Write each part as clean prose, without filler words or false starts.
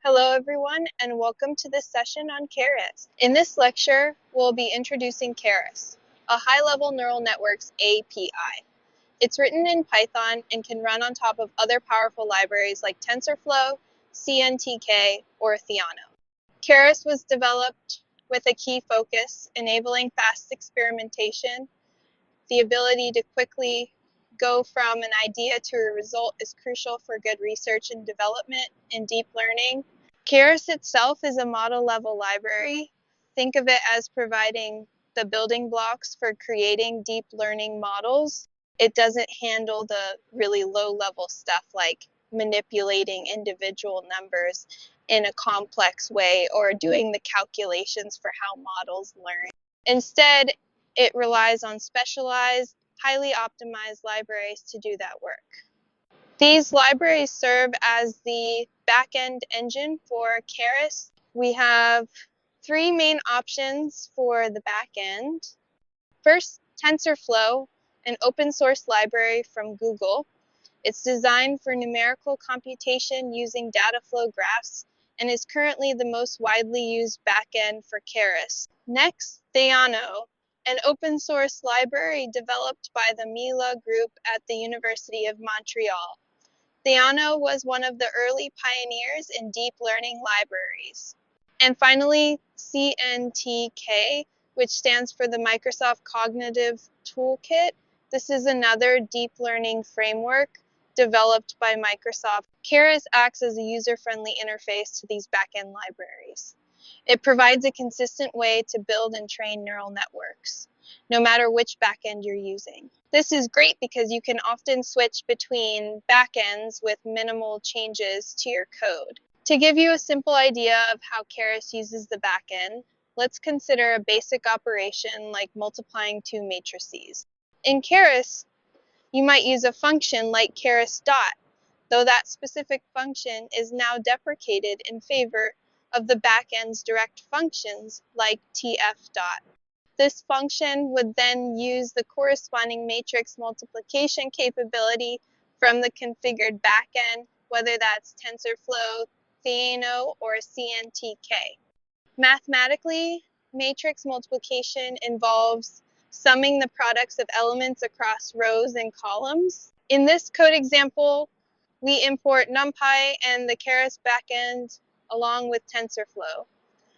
Hello everyone and welcome to this session on Keras. In this lecture, we'll be introducing Keras, a high-level neural networks API. It's written in Python and can run on top of other powerful libraries like TensorFlow, CNTK, or Theano. Keras was developed with a key focus, enabling fast experimentation. The ability to quickly go from an idea to a result is crucial for good research and development in deep learning. Keras itself is a model-level library. Think of it as providing the building blocks for creating deep learning models. It doesn't handle the really low-level stuff like manipulating individual numbers in a complex way or doing the calculations for how models learn. Instead, it relies on specialized, highly optimized libraries to do that work. These libraries serve as the back-end engine for Keras. We have three main options for the back-end. First, TensorFlow, an open-source library from Google. It's designed for numerical computation using data flow graphs and is currently the most widely used back-end for Keras. Next, Theano, an open-source library developed by the Mila group at the University of Montreal. Theano was one of the early pioneers in deep learning libraries. And finally, CNTK, which stands for the Microsoft Cognitive Toolkit. This is another deep learning framework developed by Microsoft. Keras acts as a user-friendly interface to these backend libraries. It provides a consistent way to build and train neural networks, no matter which backend you're using. This is great because you can often switch between backends with minimal changes to your code. To give you a simple idea of how Keras uses the backend, let's consider a basic operation like multiplying two matrices. In Keras, you might use a function like Keras dot, though that specific function is now deprecated in favor of the backend's direct functions like tf dot. This function would then use the corresponding matrix multiplication capability from the configured backend, whether that's TensorFlow, Theano, or CNTK. Mathematically, matrix multiplication involves summing the products of elements across rows and columns. In this code example, we import NumPy and the Keras backend along with TensorFlow.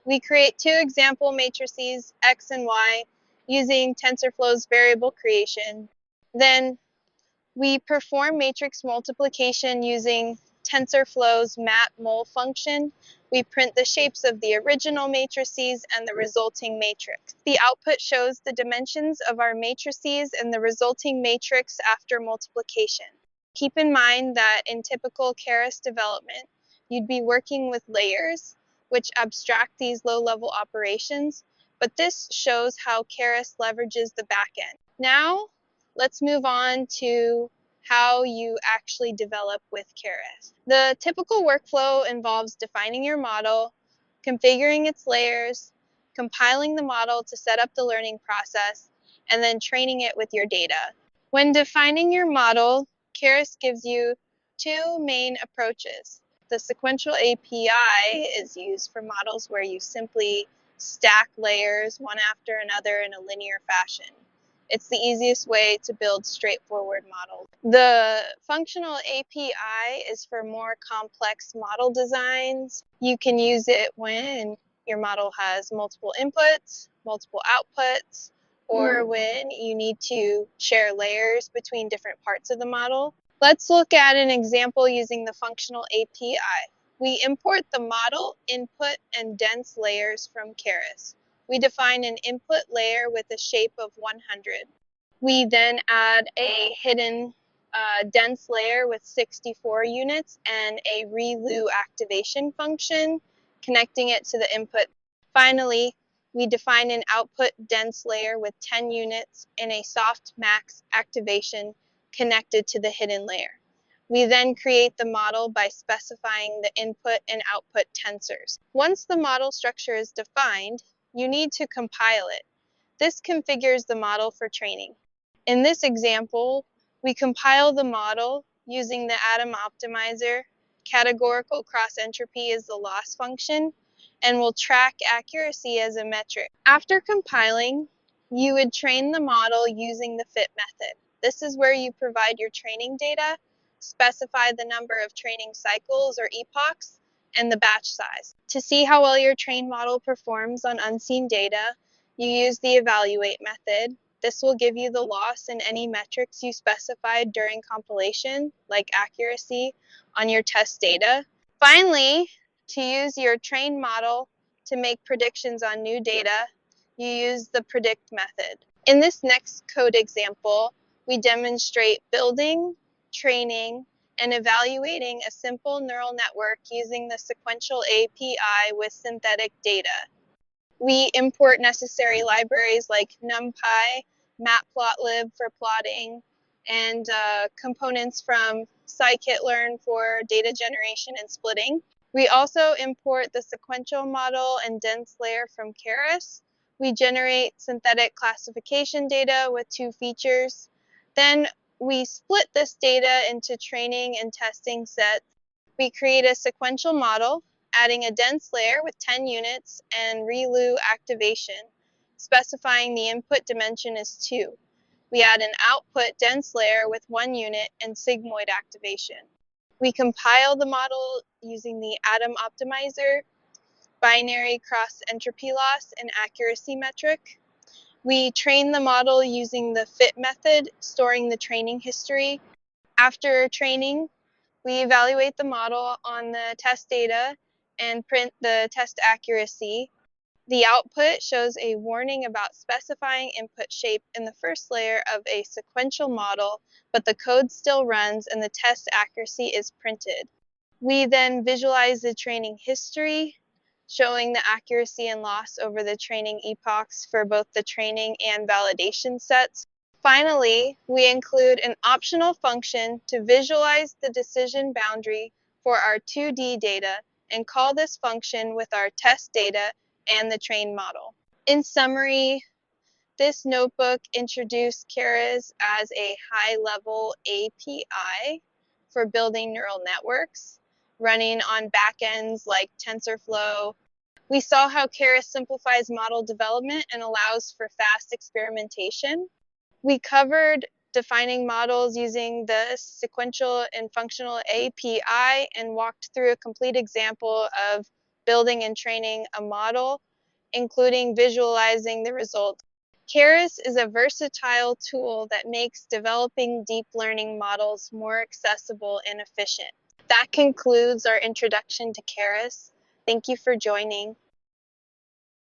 We create two example matrices, x and y, using TensorFlow's variable creation. Then we perform matrix multiplication using TensorFlow's map_mul function. We print the shapes of the original matrices and the resulting matrix. The output shows the dimensions of our matrices and the resulting matrix after multiplication. Keep in mind that in typical Keras development, you'd be working with layers, which abstract these low-level operations, but this shows how Keras leverages the backend. Now, let's move on to how you actually develop with Keras. The typical workflow involves defining your model, configuring its layers, compiling the model to set up the learning process, and then training it with your data. When defining your model, Keras gives you two main approaches. The sequential API is used for models where you simply stack layers one after another in a linear fashion. It's the easiest way to build straightforward models. The functional API is for more complex model designs. You can use it when your model has multiple inputs, multiple outputs, or when you need to share layers between different parts of the model. Let's look at an example using the functional API. We import the model, input, and dense layers from Keras. We define an input layer with a shape of 100. We then add a hidden dense layer with 64 units and a ReLU activation function, connecting it to the input. Finally, we define an output dense layer with 10 units and a softmax activation connected to the hidden layer. We then create the model by specifying the input and output tensors. Once the model structure is defined, you need to compile it. This configures the model for training. In this example, we compile the model using the Atom Optimizer categorical cross entropy is the loss function, and we'll track accuracy as a metric. After compiling, you would train the model using the fit method. This is where you provide your training data, specify the number of training cycles or epochs, and the batch size. To see how well your trained model performs on unseen data, you use the evaluate method. This will give you the loss in any metrics you specified during compilation, like accuracy, on your test data. Finally, to use your trained model to make predictions on new data, you use the predict method. In this next code example, we demonstrate building, training, and evaluating a simple neural network using the sequential API with synthetic data. We import necessary libraries like NumPy, Matplotlib for plotting, and components from scikit-learn for data generation and splitting. We also import the sequential model and dense layer from Keras. We generate synthetic classification data with 2 features. Then we split this data into training and testing sets. We create a sequential model, adding a dense layer with 10 units and ReLU activation, specifying the input dimension is 2. We add an output dense layer with 1 unit and sigmoid activation. We compile the model using the atom optimizer, binary cross entropy loss, and accuracy metric. We train the model using the fit method, storing the training history. After training, we evaluate the model on the test data and print the test accuracy. The output shows a warning about specifying input shape in the first layer of a sequential model, but the code still runs and the test accuracy is printed. We then visualize the training history, showing the accuracy and loss over the training epochs for both the training and validation sets. Finally, we include an optional function to visualize the decision boundary for our 2D data and call this function with our test data and the trained model. In summary, this notebook introduced Keras as a high-level API for building neural networks, running on backends like TensorFlow. We saw how Keras simplifies model development and allows for fast experimentation. We covered defining models using the sequential and functional API and walked through a complete example of building and training a model, including visualizing the results. Keras is a versatile tool that makes developing deep learning models more accessible and efficient. That concludes our introduction to Keras. Thank you for joining.